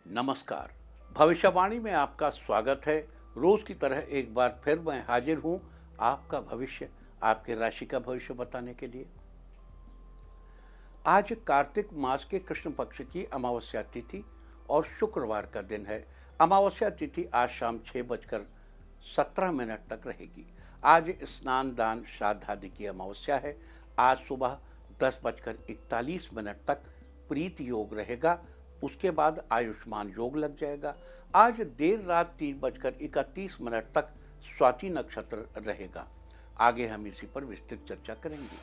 नमस्कार। भविष्यवाणी में आपका स्वागत है। रोज की तरह एक बार फिर मैं हाजिर हूं आपका भविष्य, आपके राशि का भविष्य बताने के लिए। आज कार्तिक मास के कृष्ण पक्ष की अमावस्या तिथि और शुक्रवार का दिन है। अमावस्या तिथि आज शाम 6:17 तक रहेगी। आज स्नान दान श्राद्ध आदि की अमावस्या है। आज सुबह 10:41 तक प्रीत योग रहेगा। उसके बाद आयुष्मान योग लग जाएगा। आज देर रात 3:31 तक स्वाति नक्षत्र रहेगा। आगे हम इसी पर विस्तृत चर्चा करेंगे।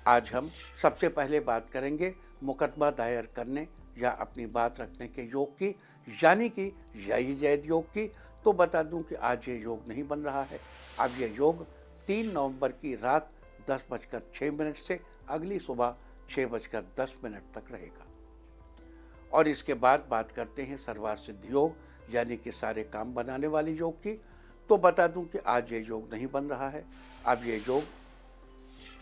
आज हम सबसे पहले बात करेंगे मुकदमा दायर करने या अपनी बात रखने के योग की, यानी कि जय जैद योग की। तो बता दूं कि आज ये योग नहीं बन रहा है। अब यह योग 3 नवंबर की रात 10:06 से अगली सुबह 6:10 तक रहेगा। और इसके बाद बात करते हैं सर्वार्थ सिद्ध योग, यानी कि सारे काम बनाने वाले योग की। तो बता दूं कि आज ये योग नहीं बन रहा है। अब ये योग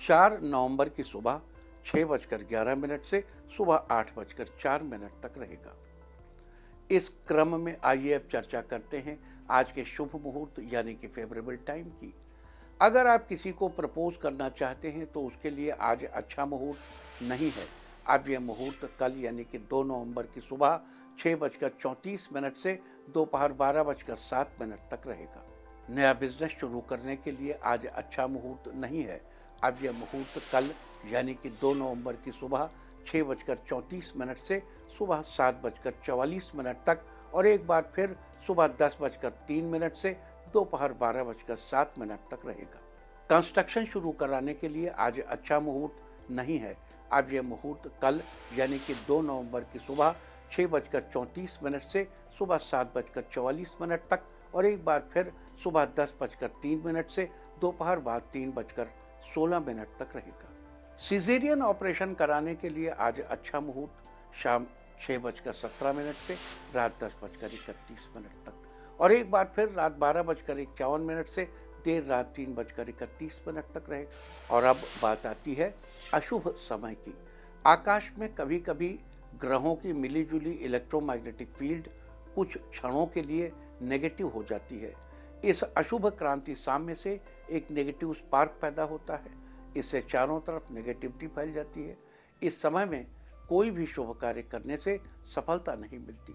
4 नवंबर की सुबह 6:11 से सुबह 8:04 तक रहेगा। इस क्रम में आइए अब चर्चा करते हैं आज के शुभ मुहूर्त यानी कि फेवरेबल टाइम की। अगर आप किसी को प्रपोज करना चाहते हैं तो उसके लिए आज अच्छा मुहूर्त नहीं है। अब यह मुहूर्त कल यानी कि 2 नवंबर की सुबह 6:34 से दोपहर 12:07 तक रहेगा। नया बिजनेस शुरू करने के लिए आज अच्छा मुहूर्त नहीं है। अब यह मुहूर्त कल यानी कि 2 नवंबर की सुबह 6:34 से सुबह 7:44 तक और एक बार फिर सुबह 10:03 से दोपहर 12:07 तक रहेगा। कंस्ट्रक्शन शुरू कराने के लिए आज अच्छा मुहूर्त नहीं है। अब यह मुहूर्त कल यानी कि 2 नवंबर की सुबह 6:34 से सुबह 7:44 तक और एक बार फिर सुबह 10:03 से दोपहर बाद 3:16 तक रहेगा। सिजेरियन ऑपरेशन कराने के लिए आज अच्छा मुहूर्त शाम 6:17 से रात 10:31 तक और एक बार फिर रात 12:51 से देर रात 3:31 तक रहेगा। और अब बात आती है अशुभ समय की। आकाश में कभी कभी ग्रहों की मिलीजुली इलेक्ट्रोमैग्नेटिक फील्ड कुछ क्षणों के लिए नेगेटिव हो जाती है। इस अशुभ क्रांति साम्य से एक नेगेटिव स्पार्क पैदा होता है। इससे चारों तरफ नेगेटिविटी फैल जाती है। इस समय में कोई भी शुभ कार्य करने से सफलता नहीं मिलती।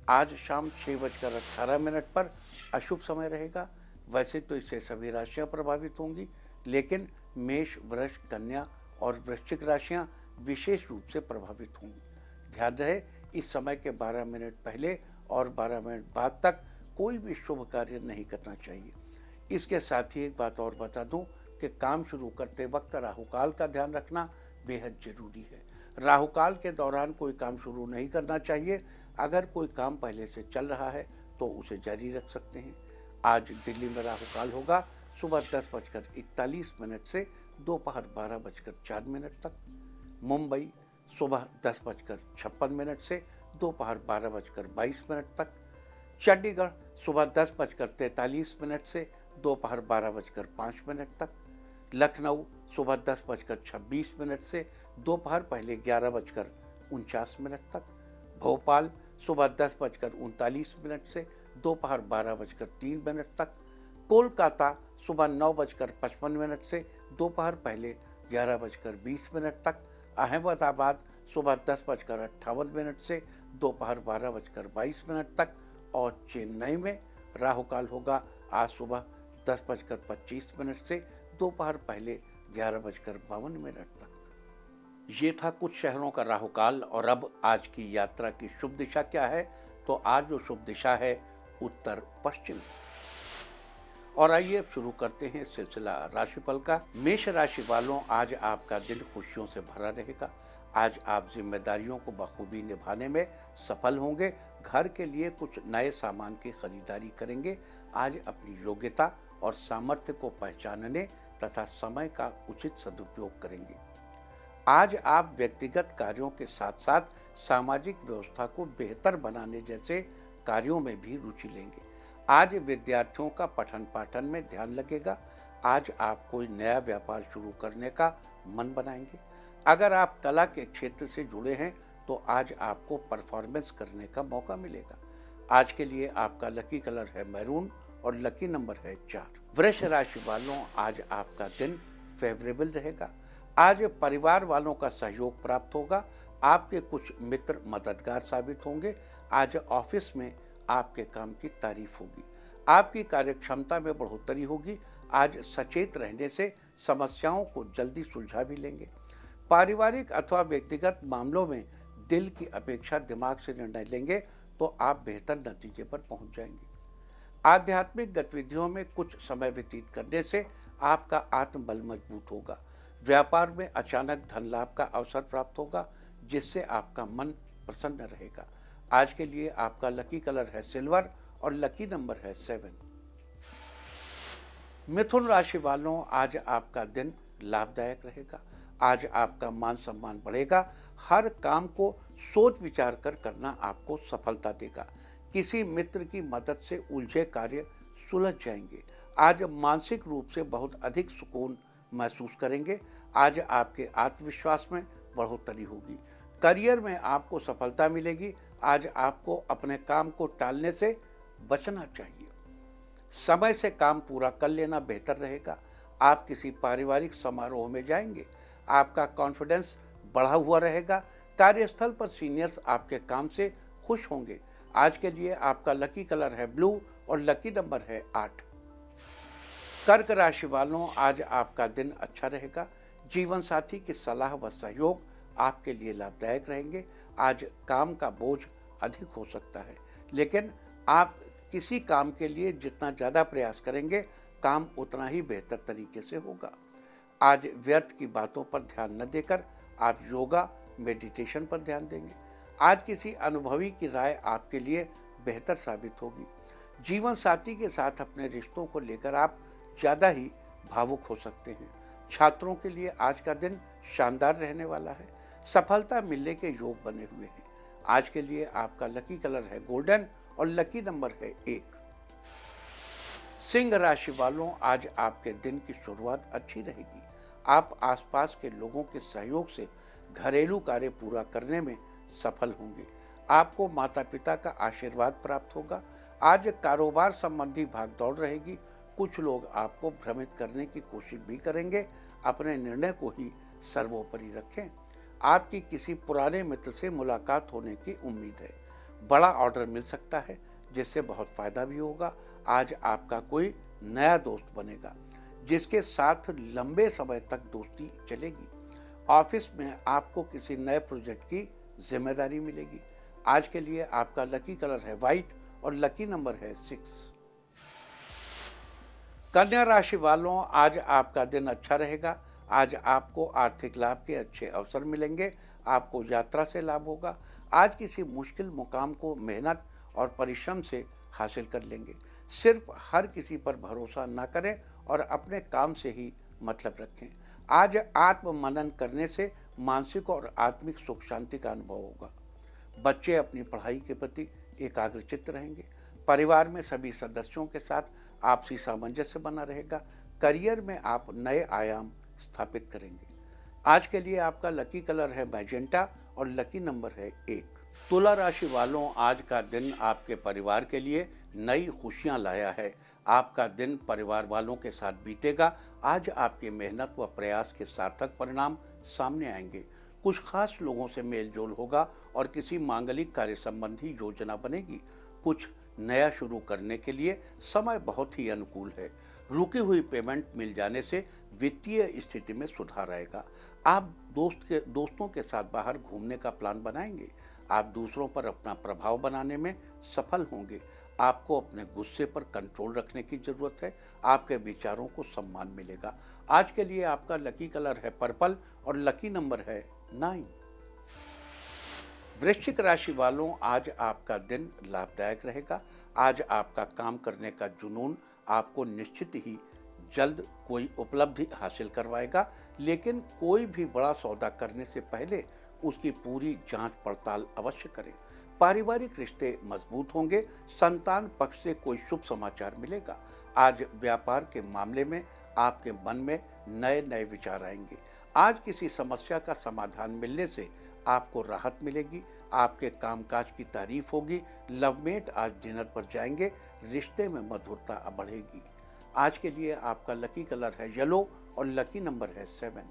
आज शाम 6:18 पर अशुभ समय रहेगा। वैसे तो इससे सभी राशियां प्रभावित होंगी, लेकिन मेष, वृष, कन्या और वृश्चिक राशियां विशेष रूप से प्रभावित होंगी। ध्यान रहे, इस समय के 12 मिनट पहले और 12 मिनट बाद तक कोई भी शुभ कार्य नहीं करना चाहिए। इसके साथ ही एक बात और बता दूं कि काम शुरू करते वक्त राहुकाल का ध्यान रखना बेहद जरूरी है। राहुकाल के दौरान कोई काम शुरू नहीं करना चाहिए। अगर कोई काम पहले से चल रहा है तो उसे जारी रख सकते हैं। आज दिल्ली में राहुकाल होगा सुबह 10:41 से दोपहर 12:04 तक। मुंबई सुबह 10:56 से दोपहर 12:22 तक। चंडीगढ़ सुबह 10:43 से दोपहर 12:05 तक। लखनऊ सुबह 10:26 से दोपहर पहले 11:49 तक। भोपाल सुबह 10:39 से दोपहर 12:03 तक। कोलकाता सुबह 9:55 से दोपहर पहले 11:20 तक। अहमदाबाद सुबह 10:58 से दोपहर 12:22 तक और चेन्नई में राहुकाल होगा आज सुबह 10:25 से दोपहर पहले 11:52 तक। ये था कुछ शहरों का राहुकाल। और अब आज की यात्रा की शुभ दिशा क्या है? तो आज जो शुभ दिशा है उत्तर पश्चिम। और आइए अब शुरू करते हैं सिलसिला राशिफल का। मेष राशि वालों, आज आपका दिन खुशियों से भरा रहेगा। आज आप जिम्मेदारियों को बखूबी निभाने में सफल होंगे। घर के लिए कुछ नए सामान की खरीदारी करेंगे। आज अपनी योग्यता और सामर्थ्य को पहचानने तथा समय का उचित सदुपयोग करेंगे। आज आप व्यक्तिगत कार्यों के साथ साथ सामाजिक व्यवस्था को बेहतर बनाने जैसे कार्यों में भी रुचि लेंगे। आज विद्यार्थियों का पठन पाठन में ध्यान लगेगा। आज आप कोई नया व्यापार शुरू करने का मन बनाएंगे। अगर आप कला के क्षेत्र से जुड़े हैं तो आज आपको परफॉर्मेंस करने का मौका मिलेगा। आज के लिए आपका लकी कलर है मैरून और लकी नंबर है 4। वृष राशि वालों, आज आपका दिन फेवरेबल रहेगा। आज परिवार वालों का सहयोग प्राप्त होगा। आपके कुछ मित्र मददगार साबित होंगे। आज ऑफिस में आपके काम की तारीफ होगी। आपकी कार्यक्षमता में बढ़ोतरी होगी। आज सचेत रहने से समस्याओं को जल्दी सुलझा भी लेंगे। पारिवारिक अथवा व्यक्तिगत मामलों में दिल की अपेक्षा दिमाग से निर्णय लेंगे तो आप बेहतर नतीजे पर पहुंच जाएंगे। आध्यात्मिक गतिविधियों में कुछ समय व्यतीत करने से आपका आत्मबल मजबूत होगा। व्यापार में अचानक धन लाभ का अवसर प्राप्त होगा, जिससे आपका मन प्रसन्न रहेगा। आज के लिए आपका लकी कलर है सिल्वर और लकी नंबर है 7। मिथुन राशि वालों, आज आपका दिन लाभदायक रहेगा। आज आपका मान सम्मान बढ़ेगा। हर काम को सोच विचार कर करना आपको सफलता देगा। किसी मित्र की मदद से उलझे कार्य सुलझ जाएंगे। आज मानसिक रूप से बहुत अधिक सुकून महसूस करेंगे। आज आपके आत्मविश्वास में बढ़ोतरी होगी। करियर में आपको सफलता मिलेगी। आज आपको अपने काम को टालने से बचना चाहिए। समय से काम पूरा कर लेना बेहतर रहेगा। आप किसी पारिवारिक समारोह में जाएंगे। आपका कॉन्फिडेंस बढ़ा हुआ रहेगा। कार्यस्थल पर सीनियर्स आपके काम से खुश होंगे। आज के लिए आपका लकी कलर है ब्लू और लकी नंबर है 8। कर्क राशि वालों, आज आपका दिन अच्छा रहेगा। जीवन साथी की सलाह व सहयोग आपके लिए लाभदायक रहेंगे। आज काम का बोझ अधिक हो सकता है, लेकिन आप किसी काम के लिए जितना ज़्यादा प्रयास करेंगे, काम उतना ही बेहतर तरीके से होगा। आज व्यर्थ की बातों पर ध्यान न देकर आप योगा मेडिटेशन पर ध्यान देंगे। आज किसी अनुभवी की राय आपके लिए बेहतर साबित होगी। जीवन साथी के साथ अपने रिश्तों को लेकर आप ज़्यादा ही भावुक हो सकते हैं। छात्रों के लिए आज का दिन शानदार रहने वाला है। सफलता मिलने के योग बने हुए हैं। आज के लिए आपका लकी कलर है गोल्डन और लकी नंबर है 1। सिंह राशि वालों, आज आपके दिन की शुरुआत अच्छी रहेगी। आप आसपास के लोगों के सहयोग से घरेलू कार्य पूरा करने में सफल होंगे। आपको माता पिता का आशीर्वाद प्राप्त होगा। आज कारोबार संबंधी भागदौड़ रहेगी। कुछ लोग आपको भ्रमित करने की कोशिश भी करेंगे। अपने निर्णय को ही सर्वोपरि रखें। आपकी किसी पुराने मित्र से मुलाकात होने की उम्मीद है। बड़ा ऑर्डर मिल सकता है, जिससे बहुत फायदा भी होगा। आज आपका कोई नया दोस्त बनेगा, जिसके साथ लंबे समय तक दोस्ती चलेगी। ऑफिस में आपको किसी नए प्रोजेक्ट की जिम्मेदारी मिलेगी। आज के लिए आपका लकी कलर है व्हाइट और लकी नंबर है 6। कन्या राशि वालों, आज आपका दिन अच्छा रहेगा। आज आपको आर्थिक लाभ के अच्छे अवसर मिलेंगे। आपको यात्रा से लाभ होगा। आज किसी मुश्किल मुकाम को मेहनत और परिश्रम से हासिल कर लेंगे। सिर्फ हर किसी पर भरोसा न करें और अपने काम से ही मतलब रखें। आज आत्म मनन करने से मानसिक और आत्मिक सुख शांति का अनुभव होगा। बच्चे अपनी पढ़ाई के प्रति एकाग्रचित्त रहेंगे। परिवार में सभी सदस्यों के साथ आपसी सामंजस्य बना रहेगा। करियर में आप नए आयाम स्थापित करेंगे। आज के लिए आपका लकी कलर है मैजेंटा और लकी नंबर है 1। तुला राशि वालों, आज का दिन आपके परिवार के लिए नई खुशियां लाया है। आपका दिन परिवार वालों के साथ बीतेगा। आज आपकी मेहनत व प्रयास के सार्थक परिणाम सामने आएंगे। कुछ खास लोगों से मेल जोल होगा और किसी मांगलिक कार्य संबंधी योजना बनेगी। कुछ नया शुरू करने के लिए समय बहुत ही अनुकूल है। रुकी हुई पेमेंट मिल जाने से वित्तीय स्थिति में सुधार आएगा। आप दोस्तों के साथ बाहर घूमने का प्लान बनाएंगे। आप दूसरों पर अपना प्रभाव बनाने में सफल होंगे। आपको अपने गुस्से पर कंट्रोल रखने की जरूरत है। आपके विचारों को सम्मान मिलेगा। आज के लिए आपका लकी कलर है पर्पल और लकी नंबर है 9। वृश्चिक राशि वालों, आज आपका दिन लाभदायक रहेगा। आज आपका काम करने का जुनून आपको निश्चित ही जल्द कोई उपलब्धि हासिल करवाएगा, लेकिन कोई भी बड़ा सौदा करने से पहले उसकी पूरी जांच पड़ताल अवश्य करें। पारिवारिक रिश्ते मजबूत होंगे। संतान पक्ष से कोई शुभ समाचार मिलेगा। आज व्यापार के मामले में आपके मन में नए नए विचार आएंगे। आज किसी समस्या का समाधान मिलने से आपको राहत मिलेगी, आपके कामकाज की तारीफ होगी, लवमेट आज डिनर पर जाएंगे, रिश्ते में मधुरता बढ़ेगी। आज के लिए आपका लकी कलर है येलो और लकी नंबर है 7।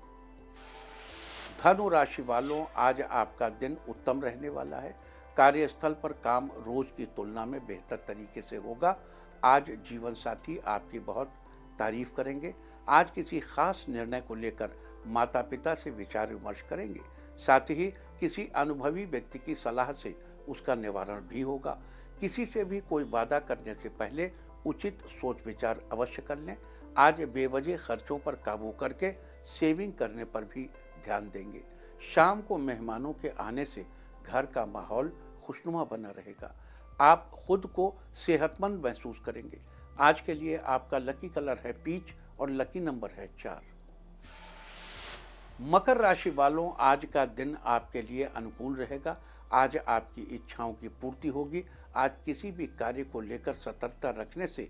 धनु राशि वालों, आज आपका दिन उत्तम रहने वाला है। कार्यस्थल पर काम रोज की तुलना में बेहतर तरीके से होगा। आज जीवन साथी आपकी बहुत तारीफ करेंगे। आज किसी खास निर्णय को लेकर माता पिता से विचार विमर्श करेंगे। साथ ही किसी अनुभवी व्यक्ति की सलाह से उसका निवारण भी होगा। किसी से भी कोई वादा करने से पहले उचित सोच विचार अवश्य कर लें। आज बेवजह खर्चों पर काबू करके सेविंग करने पर भी ध्यान देंगे। शाम को मेहमानों के आने से घर का माहौल खुशनुमा बना रहेगा। आप खुद को सेहतमंद महसूस करेंगे। आज के लिए आपका लकी कलर है पीच और लकी नंबर है 4। मकर राशि वालों, आज का दिन आपके लिए अनुकूल रहेगा। आज आपकी इच्छाओं की पूर्ति होगी। आज किसी भी कार्य को लेकर सतर्कता रखने से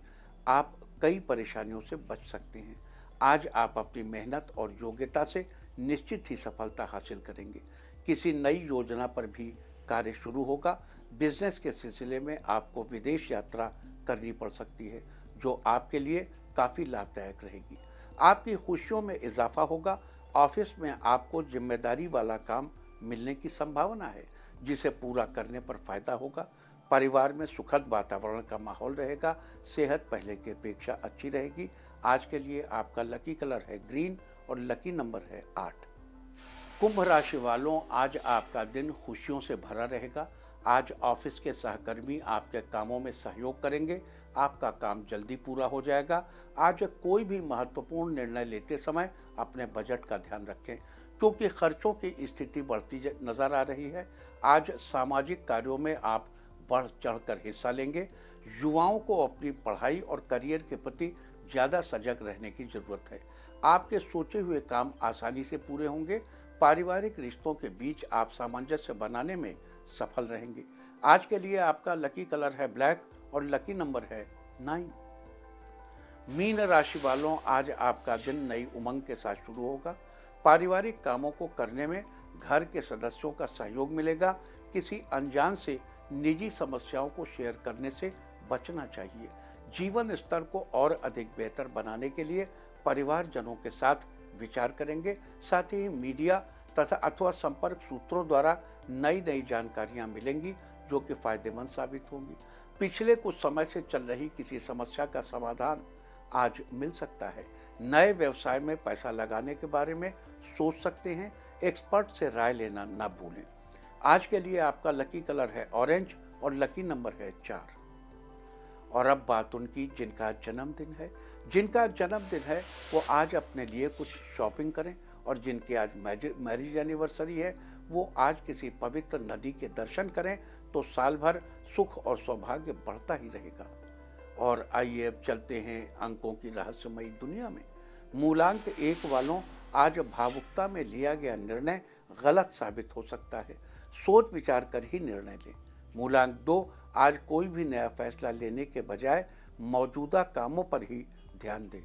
आप कई परेशानियों से बच सकते हैं। आज आप अपनी मेहनत और योग्यता से निश्चित ही सफलता हासिल करेंगे। किसी नई योजना पर भी कार्य शुरू होगा। बिजनेस के सिलसिले में आपको विदेश यात्रा करनी पड़ सकती है, जो आपके लिए काफ़ी लाभदायक रहेगी। आपकी खुशियों में इजाफा होगा। ऑफिस में आपको जिम्मेदारी वाला काम मिलने की संभावना है, जिसे पूरा करने पर फायदा होगा। परिवार में सुखद वातावरण का माहौल रहेगा। सेहत पहले की अपेक्षा अच्छी रहेगी। आज के लिए आपका लकी कलर है ग्रीन और लकी नंबर है 8। कुंभ राशि वालों, आज आपका दिन खुशियों से भरा रहेगा। आज ऑफिस के सहकर्मी आपके कामों में सहयोग करेंगे। आपका काम जल्दी पूरा हो जाएगा। आज कोई भी महत्वपूर्ण निर्णय लेते समय अपने बजट का ध्यान रखें, क्योंकि खर्चों की स्थिति बढ़ती नजर आ रही है। आज सामाजिक कार्यों में आप बढ़ चढ़कर हिस्सा लेंगे। युवाओं को अपनी पढ़ाई और करियर के प्रति ज़्यादा सजग रहने की ज़रूरत है। आपके सोचे हुए काम आसानी से पूरे होंगे। पारिवारिक रिश्तों के बीच आप सामंजस्य बनाने में सफल रहेंगे। आज के लिए आपका लकी कलर है ब्लैक और लकी नंबर है 9। मीन राशि वालों, आज आपका दिन नई उमंग के साथ शुरू होगा। पारिवारिक कामों को करने में घर के सदस्यों का सहयोग मिलेगा। किसी अनजान से निजी समस्याओं को शेयर करने से बचना चाहिए। जीवन स्तर को और अधिक बेहतर बनाने के लिए परिवारजनों के साथ विचार करेंगे। साथ ही मीडिया तथा अथवा संपर्क सूत्रों द्वारा नई नई जानकारियां मिलेंगी, जो कि फायदेमंद साबित होंगी। पिछले कुछ समय से चल रही किसी समस्या का समाधान आज मिल सकता है। नए व्यवसाय में पैसा लगाने के बारे में सोच सकते हैं। एक्सपर्ट से राय लेना ना भूलें। आज के लिए आपका लकी कलर है ऑरेंज और लकी नंबर है 4। और अब बात उनकी जिनका जन्मदिन है। जिनका जन्मदिन है वो आज अपने लिए कुछ शॉपिंग करें, और जिनकी आज मैरिज एनिवर्सरी है वो आज किसी पवित्र नदी के दर्शन करें, तो साल भर सुख और सौभाग्य बढ़ता ही रहेगा। और आइए अब चलते हैं अंकों की रहस्यमयी दुनिया में। मूलांक 1 वालों, आज भावुकता में लिया गया निर्णय गलत साबित हो सकता है। सोच विचार कर ही निर्णय लें। मूलांक 2, आज कोई भी नया फैसला लेने के बजाय मौजूदा कामों पर ही ध्यान दें।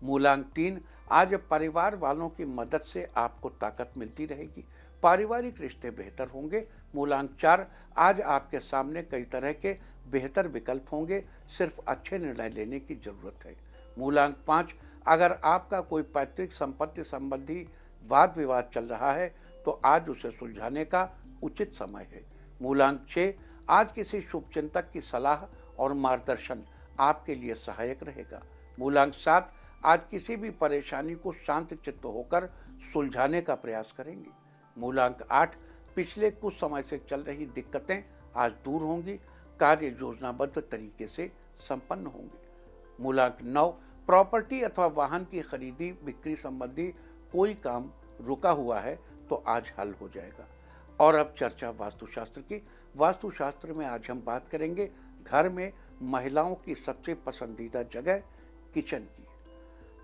मूलांक 3, आज परिवार वालों की मदद से आपको ताकत मिलती रहेगी। पारिवारिक रिश्ते बेहतर होंगे। मूलांक 4, आज आपके सामने कई तरह के बेहतर विकल्प होंगे। सिर्फ अच्छे निर्णय लेने की जरूरत है। मूलांक 5, अगर आपका कोई पैतृक संपत्ति संबंधी वाद विवाद चल रहा है तो आज उसे सुलझाने का उचित समय है। मूलांक 6, आज किसी शुभचिंतक की सलाह और मार्गदर्शन आपके लिए सहायक रहेगा। मूलांक 7, आज किसी भी परेशानी को शांत चित्त होकर सुलझाने का प्रयास करेंगे। मूलांक 8, पिछले कुछ समय से चल रही दिक्कतें आज दूर होंगी। कार्य योजनाबद्ध तरीके से संपन्न होंगे। मूलांक 9, प्रॉपर्टी अथवा वाहन की खरीदी बिक्री संबंधी कोई काम रुका हुआ है तो आज हल हो जाएगा। और अब चर्चा वास्तुशास्त्र की। वास्तुशास्त्र में आज हम बात करेंगे घर में महिलाओं की सबसे पसंदीदा जगह किचन की।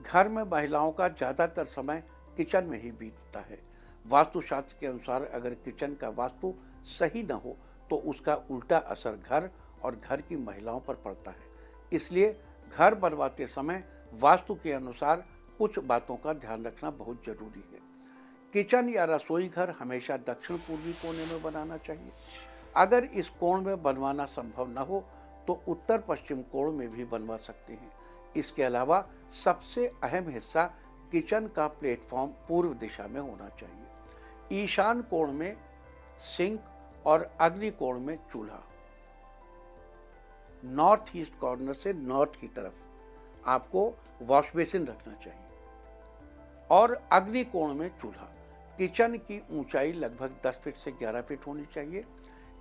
घर में महिलाओं का ज़्यादातर समय किचन में ही बीतता है। वास्तुशास्त्र के अनुसार अगर किचन का वास्तु सही न हो तो उसका उल्टा असर घर और घर की महिलाओं पर पड़ता है। इसलिए घर बनवाते समय वास्तु के अनुसार कुछ बातों का ध्यान रखना बहुत जरूरी है। किचन या रसोई घर हमेशा दक्षिण पूर्वी कोने में बनाना चाहिए। अगर इस कोण में बनवाना संभव न हो तो उत्तर पश्चिम कोण में भी बनवा सकते हैं। इसके अलावा सबसे अहम हिस्सा किचन का प्लेटफॉर्म पूर्व दिशा में होना चाहिए। ईशान कोण में सिंक और अग्नि कोण में चूल्हा। नॉर्थ ईस्ट कॉर्नर से नॉर्थ की तरफ आपको वॉश बेसिन रखना चाहिए और अग्नि कोण में चूल्हा। किचन की ऊंचाई लगभग 10 फीट से 11 फीट होनी चाहिए।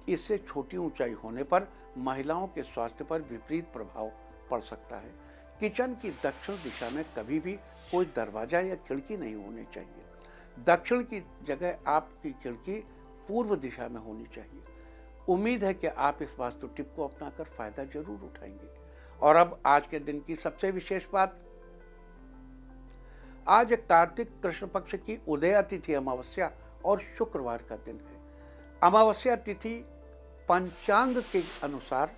इससे छोटी ऊंचाई होने पर महिलाओं के स्वास्थ्य पर विपरीत प्रभाव पड़ सकता है। किचन की दक्षिण दिशा में कभी भी कोई दरवाजा या खिड़की नहीं होनी चाहिए। दक्षिण की जगह आपकी खिड़की पूर्व दिशा में होनी चाहिए। उम्मीद है कि आप इस वास्तु टिप को अपनाकर फायदा जरूर उठाएंगे। और अब आज के दिन की सबसे विशेष बात, आज कार्तिक कृष्ण पक्ष की उदया तिथि अमावस्या और शुक्रवार का दिन है। अमावस्या तिथि पंचांग के अनुसार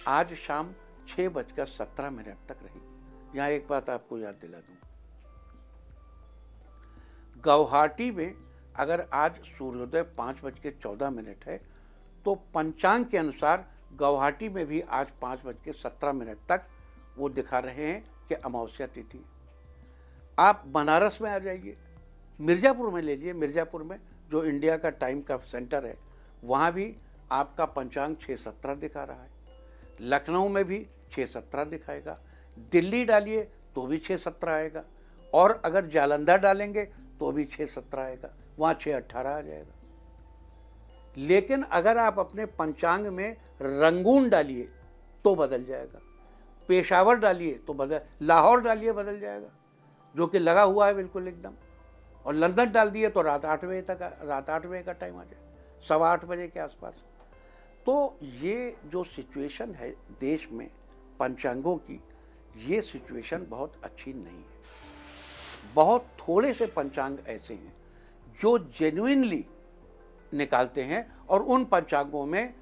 आज शाम 6:17 तक रहेगी। यहाँ एक बात आपको याद दिला दूं, गुवाहाटी में अगर आज सूर्योदय 5:14 है तो पंचांग के अनुसार गुवाहाटी में भी आज 5:17 तक वो दिखा रहे हैं कि अमावस्या तिथि। आप बनारस में आ जाइए, मिर्ज़ापुर में ले लीजिए। मिर्ज़ापुर में जो इंडिया का टाइम का सेंटर है वहाँ भी आपका पंचांग 6:17 दिखा रहा है। लखनऊ में भी 6:17 दिखाएगा। दिल्ली डालिए तो भी 6:17 आएगा और अगर जालंधर डालेंगे तो भी 6:17 आएगा, वहाँ 6:18 आ जाएगा। लेकिन अगर आप अपने पंचांग में रंगून डालिए तो बदल जाएगा, पेशावर डालिए तो बदल, लाहौर डालिए बदल जाएगा, जो कि लगा हुआ है बिल्कुल एकदम। और लंदन डाल दिए तो रात 8 बजे का टाइम आ जाए, 8:15 बजे के आसपास। तो ये जो सिचुएशन है देश में पंचांगों की, ये सिचुएशन बहुत अच्छी नहीं है। बहुत थोड़े से पंचांग ऐसे हैं जो जेन्युइनली निकालते हैं और उन पंचांगों में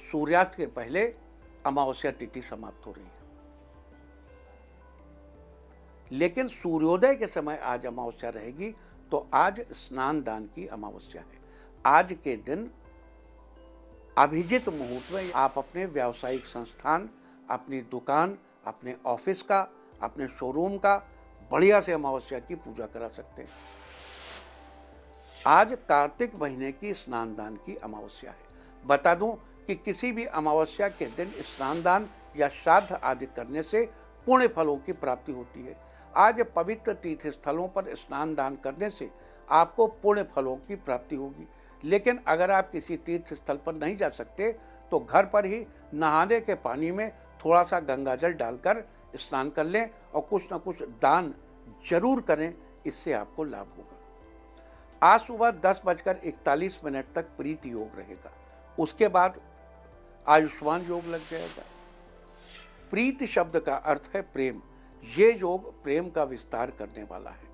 सूर्यास्त के पहले अमावस्या तिथि समाप्त हो रही है। लेकिन सूर्योदय के समय आज अमावस्या रहेगी, तो आज स्नान दान की अमावस्या है। आज के दिन अभिजित मुहूर्त में आप अपने व्यावसायिक संस्थान, अपनी दुकान, अपने ऑफिस का, अपने शोरूम का बढ़िया से अमावस्या की पूजा करा सकते हैं। आज कार्तिक महीने की स्नान दान की अमावस्या है। बता दूं कि किसी भी अमावस्या के दिन स्नान दान या श्राद्ध आदि करने से पुण्य फलों की प्राप्ति होती है। आज पवित्र तीर्थ स्थलों पर स्नान दान करने से आपको पुण्य फलों की प्राप्ति होगी। लेकिन अगर आप किसी तीर्थ स्थल पर नहीं जा सकते तो घर पर ही नहाने के पानी में थोड़ा सा गंगाजल डालकर स्नान कर लें और कुछ न कुछ दान जरूर करें, इससे आपको लाभ होगा। आज सुबह 10:41 तक प्रीति योग रहेगा। उसके बाद आयुष्मान योग लग जाएगा। प्रीति शब्द का अर्थ है प्रेम। ये योग प्रेम का विस्तार करने वाला है।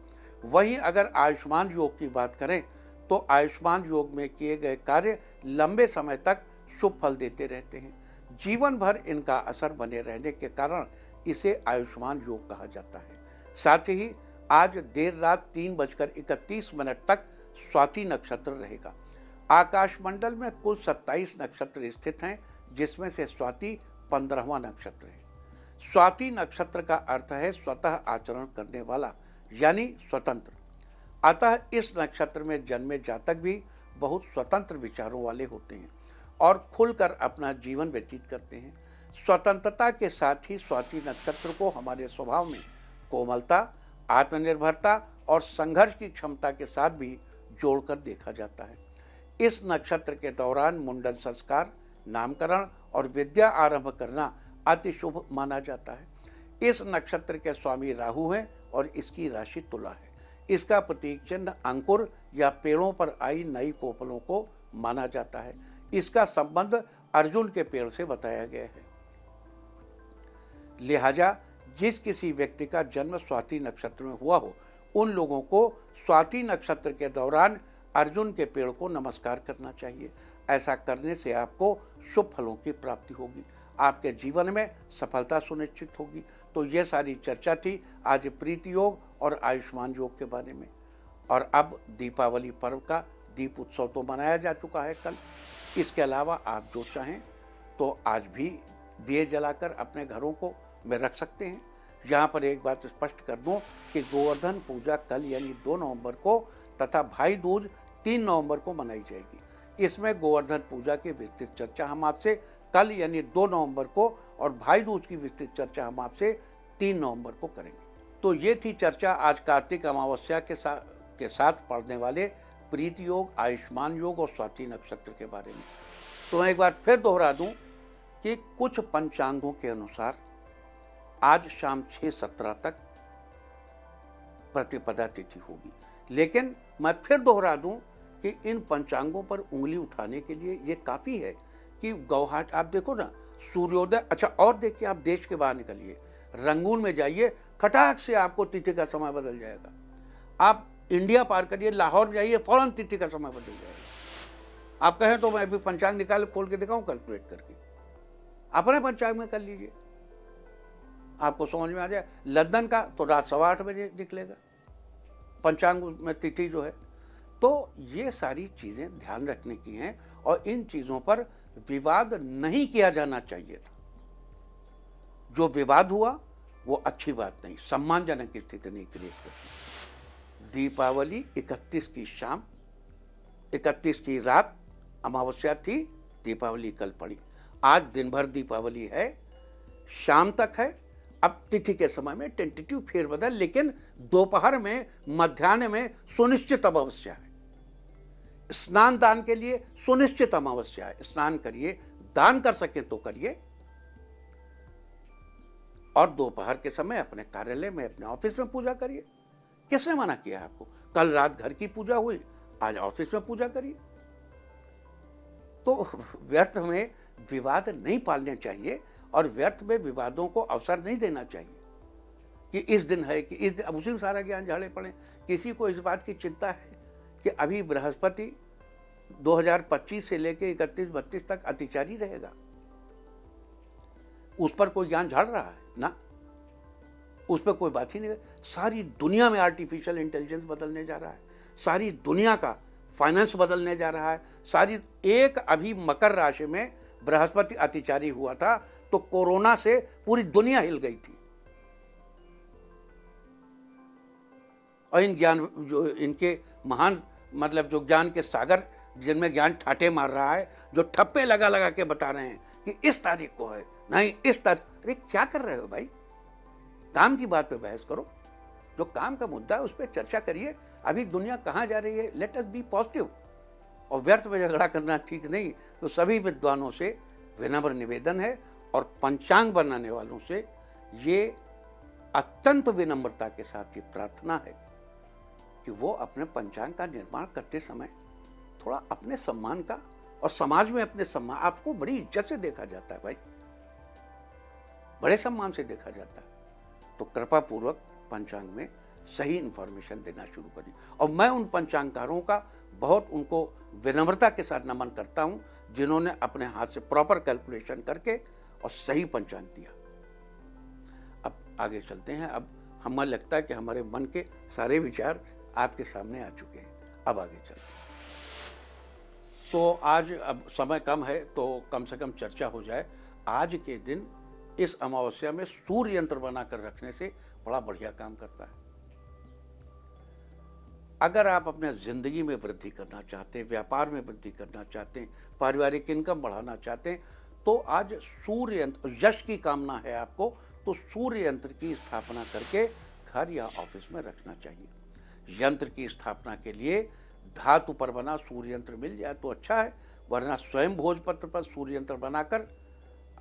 वहीं अगर आयुष्मान योग की बात करें तो आयुष्मान योग में किए गए कार्य लंबे समय तक शुभ फल देते रहते हैं। जीवन भर इनका असर बने रहने के कारण इसे आयुष्मान योग कहा जाता है। साथ ही आज देर रात 3:31 तक स्वाति नक्षत्र रहेगा। आकाशमंडल में कुल 27 नक्षत्र स्थित हैं, जिसमें से स्वाति 15वां नक्षत्र है। स्वाति नक्षत्र का अर्थ है स्वतः आचरण करने वाला, यानी स्वतंत्र। अतः इस नक्षत्र में जन्मे जातक भी बहुत स्वतंत्र विचारों वाले होते हैं और खुलकर अपना जीवन व्यतीत करते हैं। स्वतंत्रता के साथ ही स्वाति नक्षत्र को हमारे स्वभाव में कोमलता, आत्मनिर्भरता और संघर्ष की क्षमता के साथ भी जोड़कर देखा जाता है। इस नक्षत्र के दौरान मुंडन संस्कार, नामकरण और विद्या आरंभ करना अति शुभ माना जाता है। इस नक्षत्र के स्वामी राहु हैं और इसकी राशि तुला है। इसका प्रतीक चिन्ह अंकुर या पेड़ों पर आई नई कोपलों को माना जाता है। इसका संबंध अर्जुन के पेड़ से बताया गया है। लिहाजा जिस किसी व्यक्ति का जन्म स्वाति नक्षत्र में हुआ हो, उन लोगों को स्वाति नक्षत्र के दौरान अर्जुन के पेड़ को नमस्कार करना चाहिए। ऐसा करने से आपको शुभ फलों की प्राप्ति होगी, आपके जीवन में सफलता सुनिश्चित होगी। तो ये सारी चर्चा थी आज प्रीति योग और आयुष्मान योग के बारे में। और अब दीपावली पर्व का दीप उत्सव तो मनाया जा चुका है कल। इसके अलावा आप जो चाहें तो आज भी दिए जलाकर अपने घरों को में रख सकते हैं। यहाँ पर एक बात स्पष्ट कर दूं कि गोवर्धन पूजा कल यानी 2 नवंबर को तथा भाई दूज 3 नवंबर को मनाई जाएगी। इसमें गोवर्धन पूजा की विस्तृत चर्चा हम आपसे कल यानी 2 नवंबर को और भाई दूज की विस्तृत चर्चा हम आपसे 3 नवंबर को करेंगे। तो ये थी चर्चा आज कार्तिक अमावस्या के साथ पढ़ने वाले प्रीति योग, आयुष्मान योग और स्वाति नक्षत्र के बारे में। तो मैं एक बार फिर दोहरा दूं कि कुछ पंचांगों के अनुसार आज शाम 6:17 तक प्रतिपदा तिथि होगी, लेकिन मैं फिर दोहरा दूं कि इन पंचांगों पर उंगली उठाने के लिए ये काफ़ी है कि गौहाट आप देखो ना, सूर्योदय। अच्छा, और देखिए, आप देश के बाहर निकलिए, रंगून में जाइए, खटाक से आपको तिथि का समय बदल जाएगा। आप इंडिया पार करिए, लाहौर जाइए, फौरन तिथि का समय बदल जाएगा। आप कहें तो मैं अभी पंचांग निकाल खोल के दिखाऊं कैलकुलेट करके, अपने पंचांग में कर लीजिए, आपको समझ में आ जाए। लंदन का तो रात 8:15 बजे निकलेगा पंचांग में तिथि जो है। तो ये सारी चीज़ें ध्यान रखने की हैं और इन चीज़ों पर विवाद नहीं किया जाना चाहिए था। जो विवाद हुआ वो अच्छी बात नहीं, सम्मानजनक स्थिति नहीं क्रिएट करती। दीपावली 31 की शाम, 31 की रात अमावस्या थी, दीपावली कल पड़ी। आज दिन भर दीपावली है, शाम तक है। अब तिथि के समय में टेंटेटिव फेरबदल, लेकिन दोपहर में, मध्याह्न में सुनिश्चित अमावस्या है। स्नान दान के लिए सुनिश्चित अमावस्या है। स्नान करिए, दान कर सके तो करिए, और दोपहर के समय अपने कार्यालय में, अपने ऑफिस में पूजा करिए। किसने मना किया आपको? कल रात घर की पूजा हुई, आज ऑफिस में पूजा करिए। तो व्यर्थ में विवाद नहीं पालने चाहिए और व्यर्थ में विवादों को अवसर नहीं देना चाहिए कि इस दिन है कि इस दिन, अब उसी में सारा ज्ञान झाड़े पड़े। किसी को इस बात की चिंता है कि अभी बृहस्पति 2025 से लेकर 31-32 तक अतिचारी रहेगा, उस पर कोई ज्ञान झाड़ रहा है ना? उस पर कोई बात ही नहीं। सारी दुनिया में आर्टिफिशियल इंटेलिजेंस बदलने जा रहा है, सारी दुनिया का फाइनेंस बदलने जा रहा है। सारी एक अभी मकर राशि में बृहस्पति अतिचारी हुआ था तो कोरोना से पूरी दुनिया हिल गई थी। और इन ज्ञान जो इनके महान मतलब जो ज्ञान के सागर, जिनमें ज्ञान ठाटे मार रहा है, जो ठप्पे लगा लगा के बता रहे हैं कि इस तारीख को है, नहीं इस तारीख। अरे क्या कर रहे हो भाई? काम की बात पे बहस करो, जो काम का मुद्दा है उस पर चर्चा करिए। अभी दुनिया कहाँ जा रही है, लेट अस बी पॉजिटिव। और व्यर्थ में झगड़ा करना ठीक नहीं। तो सभी विद्वानों से विनम्र निवेदन है और पंचांग बनाने वालों से ये अत्यंत विनम्रता के साथ ये प्रार्थना है कि वो अपने पंचांग का निर्माण करते समय थोड़ा अपने सम्मान का, और समाज में अपने सम्मान, आपको बड़ी इज्जत से देखा जाता है भाई, बड़े सम्मान से देखा जाता है। तो कृपा पूर्वक पंचांग में सही इंफॉर्मेशन देना शुरू करिए। और मैं उन पंचांगकारों का बहुत उनको विनम्रता के साथ नमन करता हूं जिन्होंने अपने हाथ से प्रॉपर कैलकुलेशन करके और सही पंचांग दिया। अब आगे चलते हैं। अब हमें लगता है कि हमारे मन के सारे विचार आपके सामने आ चुके हैं। अब आगे चलते हैं। तो आज अब समय कम है तो कम से कम चर्चा हो जाए। आज के दिन इस अमावस्या में सूर्य यंत्र बनाकर रखने से बड़ा बढ़िया काम करता है। अगर आप अपने जिंदगी में वृद्धि करना चाहते हैं, व्यापार में वृद्धि करना चाहते हैं, पारिवारिक इनकम बढ़ाना चाहते हैं, तो आज सूर्य यंत्र, यश की कामना है आपको, तो सूर्य यंत्र की स्थापना करके घर या ऑफिस में रखना चाहिए। यंत्र की स्थापना के लिए धातु पर बना सूर्य यंत्र मिल जाए तो अच्छा है, वरना स्वयं भोजपत्र पर सूर्य यंत्र बनाकर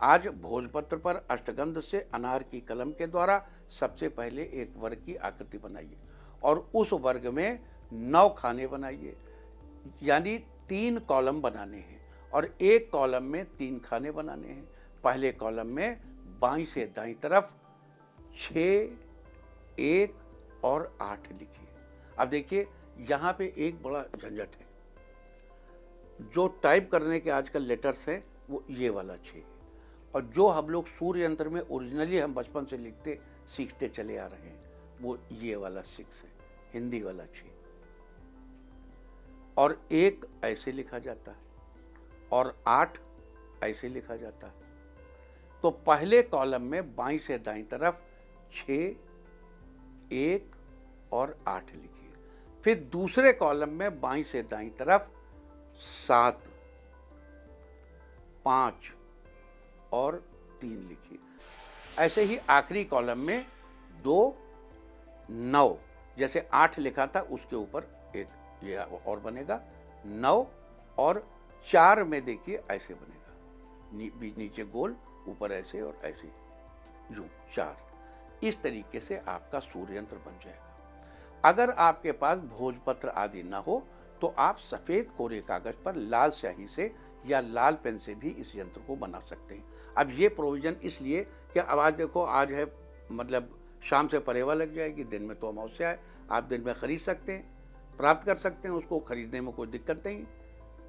आज भोजपत्र पर अष्टगंध से अनार की कलम के द्वारा सबसे पहले एक वर्ग की आकृति बनाइए और उस वर्ग में 9 खाने बनाइए, यानी 3 कॉलम बनाने हैं और एक कॉलम में 3 खाने बनाने हैं। पहले कॉलम में बाईं से दाईं तरफ 6, 1 और 8 लिखिए। अब देखिए यहाँ पे एक बड़ा झंझट है, जो टाइप करने के आजकल लेटर्स हैं वो ये वाला 6 है, और जो हम लोग सूर्य यंत्र में ओरिजिनली हम बचपन से सीखते चले आ रहे हैं वो ये वाला 6 है, हिंदी वाला 6। और 1 ऐसे लिखा जाता है और 8 ऐसे लिखा जाता है। तो पहले कॉलम में बाईं से दाईं तरफ 6, 1 और 8 लिखिए। फिर दूसरे कॉलम में बाईं से दाईं तरफ 7, 5 और 3 लिखिए। ऐसे ही आखिरी कॉलम में 2, 9, जैसे 8 लिखा था उसके ऊपर एक ये और बनेगा 9 और 4 में देखिए ऐसे बनेगा, नीचे गोल, ऊपर ऐसे और ऐसे, यूं 4। इस तरीके से आपका सूर्य यंत्र बन जाएगा। अगर आपके पास भोजपत्र आदि ना हो तो आप सफेद कोरे कागज पर लाल स्याही से या लाल पेन से भी इस यंत्र को बना सकते हैं। अब ये प्रोविजन इसलिए कि अब आज देखो, आज है मतलब शाम से परेवा लग जाएगी, दिन में तो अमावस्या है, आप दिन में खरीद सकते हैं, प्राप्त कर सकते हैं, उसको खरीदने में कोई दिक्कत नहीं।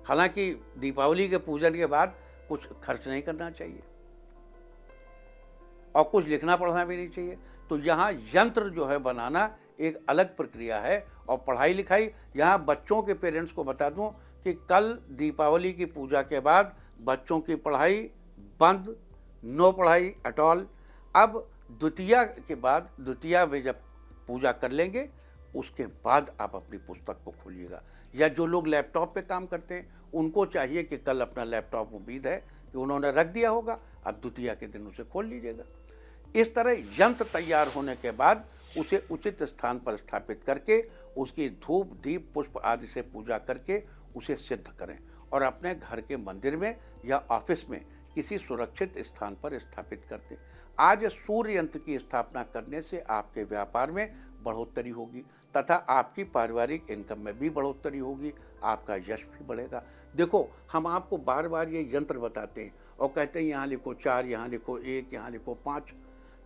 हालांकि दीपावली के पूजन के बाद कुछ खर्च नहीं करना चाहिए और कुछ लिखना पढ़ना भी नहीं चाहिए। तो यहाँ यंत्र जो है बनाना एक अलग प्रक्रिया है। और पढ़ाई लिखाई, यहाँ बच्चों के पेरेंट्स को बता दूं कि कल दीपावली की पूजा के बाद बच्चों की पढ़ाई बंद, नो पढ़ाई एट ऑल। अब द्वितीया के बाद, द्वितीया में जब पूजा कर लेंगे उसके बाद आप अपनी पुस्तक को खोलिएगा। या जो लोग लैपटॉप पे काम करते हैं उनको चाहिए कि कल अपना लैपटॉप, उम्मीद है कि उन्होंने रख दिया होगा, अब द्वितीया के दिन उसे खोल लीजिएगा। इस तरह यंत्र तैयार होने के बाद उसे उचित स्थान पर स्थापित करके उसकी धूप, दीप, पुष्प आदि से पूजा करके उसे सिद्ध करें और अपने घर के मंदिर में या ऑफिस में किसी सुरक्षित स्थान पर स्थापित कर दें। आज सूर्य यंत्र की स्थापना करने से आपके व्यापार में बढ़ोतरी होगी तथा आपकी पारिवारिक इनकम में भी बढ़ोतरी होगी, आपका यश भी बढ़ेगा। देखो, हम आपको बार बार ये यंत्र बताते हैं और कहते हैं यहाँ लिखो 4, यहाँ लिखो 1, यहाँ लिखो 5।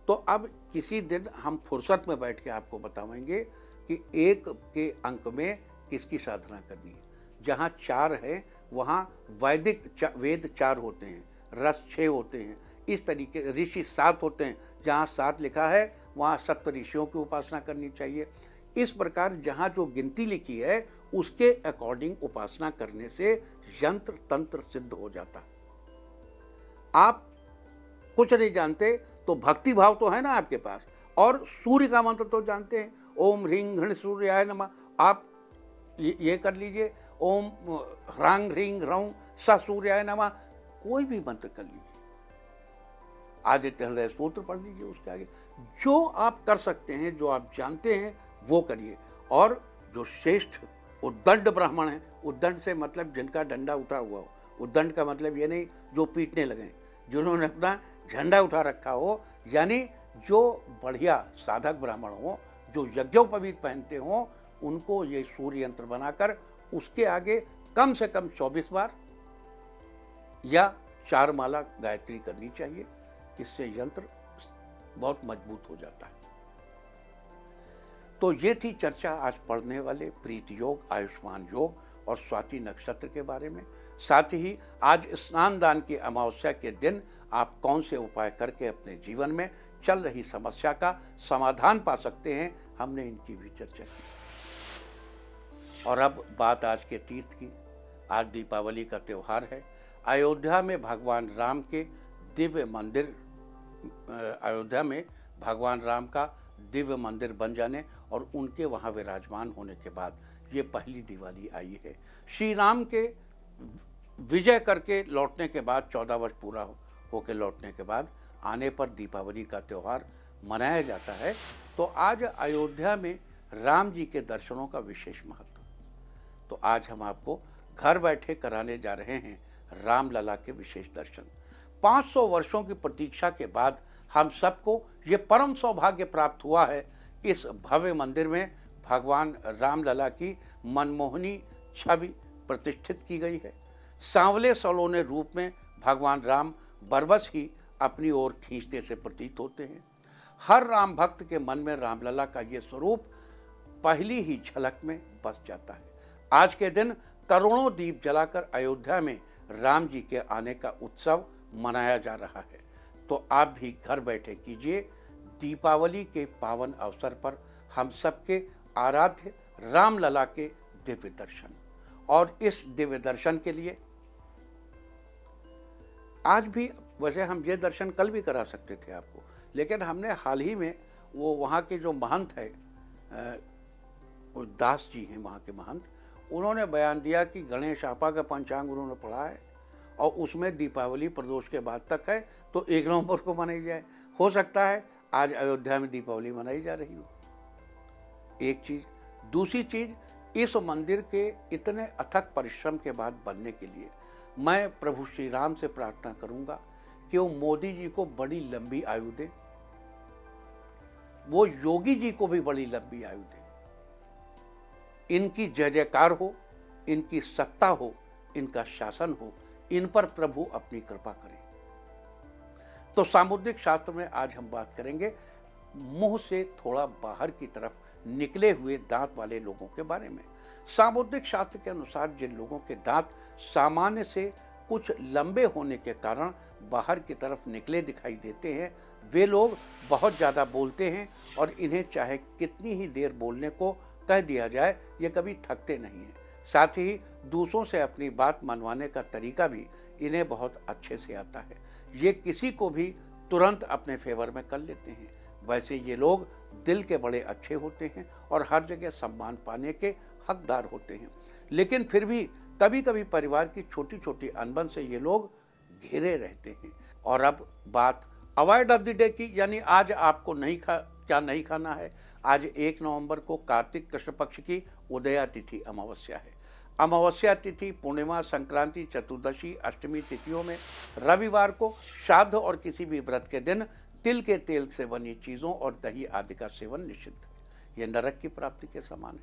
तो अब किसी दिन हम फुर्सत में बैठ के आपको बताएंगे कि 1 के अंक में किसकी साधना करनी है। जहाँ 4 है वहाँ वेद 4 होते हैं, रस 6 होते हैं, इस तरीके ऋषि 7 होते हैं। जहाँ 7 लिखा है वहाँ 7 ऋषियों की उपासना करनी चाहिए। इस प्रकार जहाँ जो गिनती लिखी है उसके अकॉर्डिंग उपासना करने से यंत्र तंत्र सिद्ध हो जाता है। आप कुछ नहीं जानते तो भक्ति भाव तो है ना आपके पास, और सूर्य का मंत्र तो जानते हैं, ओम ह्रीं घृण सूर्याय नमः। आप ये कर लीजिए, ओम ह्रांग ह्रीं ह्रौं स सूर्याय नमः। कोई भी मंत्र कर लीजिए, आदित्य हृदय सूत्र पढ़ लीजिए, उसके आगे जो आप कर सकते हैं, जो आप जानते हैं वो करिए। और जो श्रेष्ठ उद्दंड ब्राह्मण हैं, उद्दंड से मतलब जिनका डंडा उठा हुआ हो, उद्दंड का मतलब ये नहीं जो पीटने लगे, जिन्होंने अपना झंडा उठा रखा हो, यानी जो बढ़िया साधक ब्राह्मण हो, जो यज्ञोपवीत पहनते हो, उनको ये सूर्य यंत्र बनाकर उसके आगे कम से कम 24 बार या 4 माला गायत्री करनी चाहिए। इससे यंत्र बहुत मजबूत हो जाता है। तो ये थी चर्चा आज पढ़ने वाले प्रीति योग, आयुष्मान योग और स्वाति नक्षत्र के बारे में। साथ ही आज स्नान दान की अमावस्या के दिन आप कौन से उपाय करके अपने जीवन में चल रही समस्या का समाधान पा सकते हैं, हमने इनकी भी चर्चा की। और अब बात आज के तीर्थ की। आज दीपावली का त्यौहार है। अयोध्या में भगवान राम के दिव्य मंदिर, अयोध्या में भगवान राम का दिव्य मंदिर बन जाने और उनके वहाँ विराजमान होने के बाद ये पहली दिवाली आई है। श्री राम के विजय करके लौटने के बाद, 14 वर्ष पूरा होकर लौटने के बाद आने पर दीपावली का त्यौहार मनाया जाता है। तो आज अयोध्या में राम जी के दर्शनों का विशेष महत्व। तो आज हम आपको घर बैठे कराने जा रहे हैं रामलला के विशेष दर्शन। 500 वर्षों की प्रतीक्षा के बाद हम सबको ये परम सौभाग्य प्राप्त हुआ है। इस भव्य मंदिर में भगवान रामलला की मनमोहनी छवि प्रतिष्ठित की गई है। सांवले सलोने रूप में भगवान राम बरबस ही अपनी ओर खींचते से प्रतीत होते हैं। हर राम भक्त के मन में रामलला का ये स्वरूप पहली ही झलक में बस जाता है। आज के दिन करोड़ों दीप जलाकर अयोध्या में राम जी के आने का उत्सव मनाया जा रहा है। तो आप भी घर बैठे कीजिए दीपावली के पावन अवसर पर हम सबके आराध्य रामलला के दिव्य दर्शन। और इस दिव्य दर्शन के लिए आज भी, वैसे हम ये दर्शन कल भी करा सकते थे आपको, लेकिन हमने हाल ही में वो वहाँ के जो महंत है, वो दास जी हैं वहाँ के महंत, उन्होंने बयान दिया कि गणेश आपा का पंचांग उन्होंने पढ़ा है और उसमें दीपावली प्रदोष के बाद तक है, तो 1 नवंबर को मनाई जाए। हो सकता है आज अयोध्या में दीपावली मनाई जा रही हो। एक चीज़। दूसरी चीज़, इस मंदिर के इतने अथक परिश्रम के बाद बनने के लिए मैं प्रभु श्री राम से प्रार्थना करूंगा कि वो मोदी जी को बड़ी लंबी आयु दे, वो योगी जी को भी बड़ी लंबी आयु दे, इनकी जय जयकार हो, इनकी सत्ता हो, इनका शासन हो, इन पर प्रभु अपनी कृपा करें। तो सामुद्रिक शास्त्र में आज हम बात करेंगे मुंह से थोड़ा बाहर की तरफ निकले हुए दांत वाले लोगों के बारे में। सामुद्रिक शास्त्र के अनुसार जिन लोगों के दांत सामान्य से कुछ लंबे होने के कारण बाहर की तरफ निकले दिखाई देते हैं, वे लोग बहुत ज़्यादा बोलते हैं और इन्हें चाहे कितनी ही देर बोलने को कह दिया जाए, ये कभी थकते नहीं हैं। साथ ही दूसरों से अपनी बात मनवाने का तरीका भी इन्हें बहुत अच्छे से आता है। ये किसी को भी तुरंत अपने फेवर में कर लेते हैं। वैसे ये लोग दिल के बड़े अच्छे होते हैं और हर जगह सम्मान पाने के हकदार होते हैं, लेकिन फिर भी कभी कभी परिवार की छोटी छोटी अनबन से ये लोग घिरे रहते हैं। और अब बात अवॉइड ऑफ द डे की, यानी आज आपको क्या नहीं खाना है। आज 1 नवंबर को कार्तिक कृष्ण पक्ष की उदया तिथि अमावस्या है। अमावस्या तिथि, पूर्णिमा, संक्रांति, चतुर्दशी, अष्टमी तिथियों में रविवार को श्राद्ध और किसी भी व्रत के दिन तिल के तेल से बनी चीज़ों और दही आदि का सेवन निषिद्ध है। यह नरक की प्राप्ति के समान है।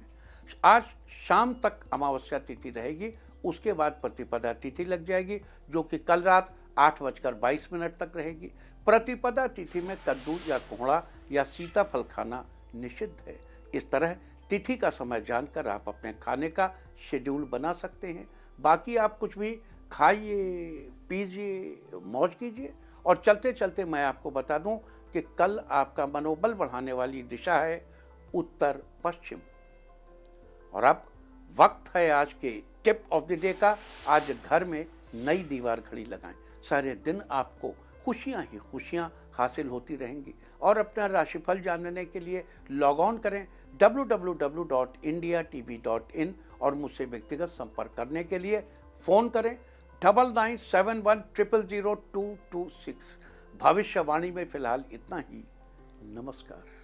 आज शाम तक अमावस्या तिथि रहेगी, उसके बाद प्रतिपदा तिथि लग जाएगी, जो कि कल रात 8:22 तक रहेगी। प्रतिपदा तिथि में कद्दू या कोहड़ा या सीताफल खाना निषिद्ध है। इस तरह तिथि का समय जानकर आप अपने खाने का शेड्यूल बना सकते हैं। बाकी आप कुछ भी खाइए, पीजिए, मौज कीजिए। और चलते चलते मैं आपको बता दूं कि कल आपका मनोबल बढ़ाने वाली दिशा है उत्तर पश्चिम। और अब वक्त है आज के टिप ऑफ द डे का। आज घर में नई दीवार घड़ी लगाएं, सारे दिन आपको खुशियां ही खुशियां हासिल होती रहेंगी। और अपना राशिफल जानने के लिए लॉग ऑन करें www.indiatv.in और मुझसे व्यक्तिगत संपर्क करने के लिए फ़ोन करें 9971000226। भविष्यवाणी में फिलहाल इतना ही। नमस्कार।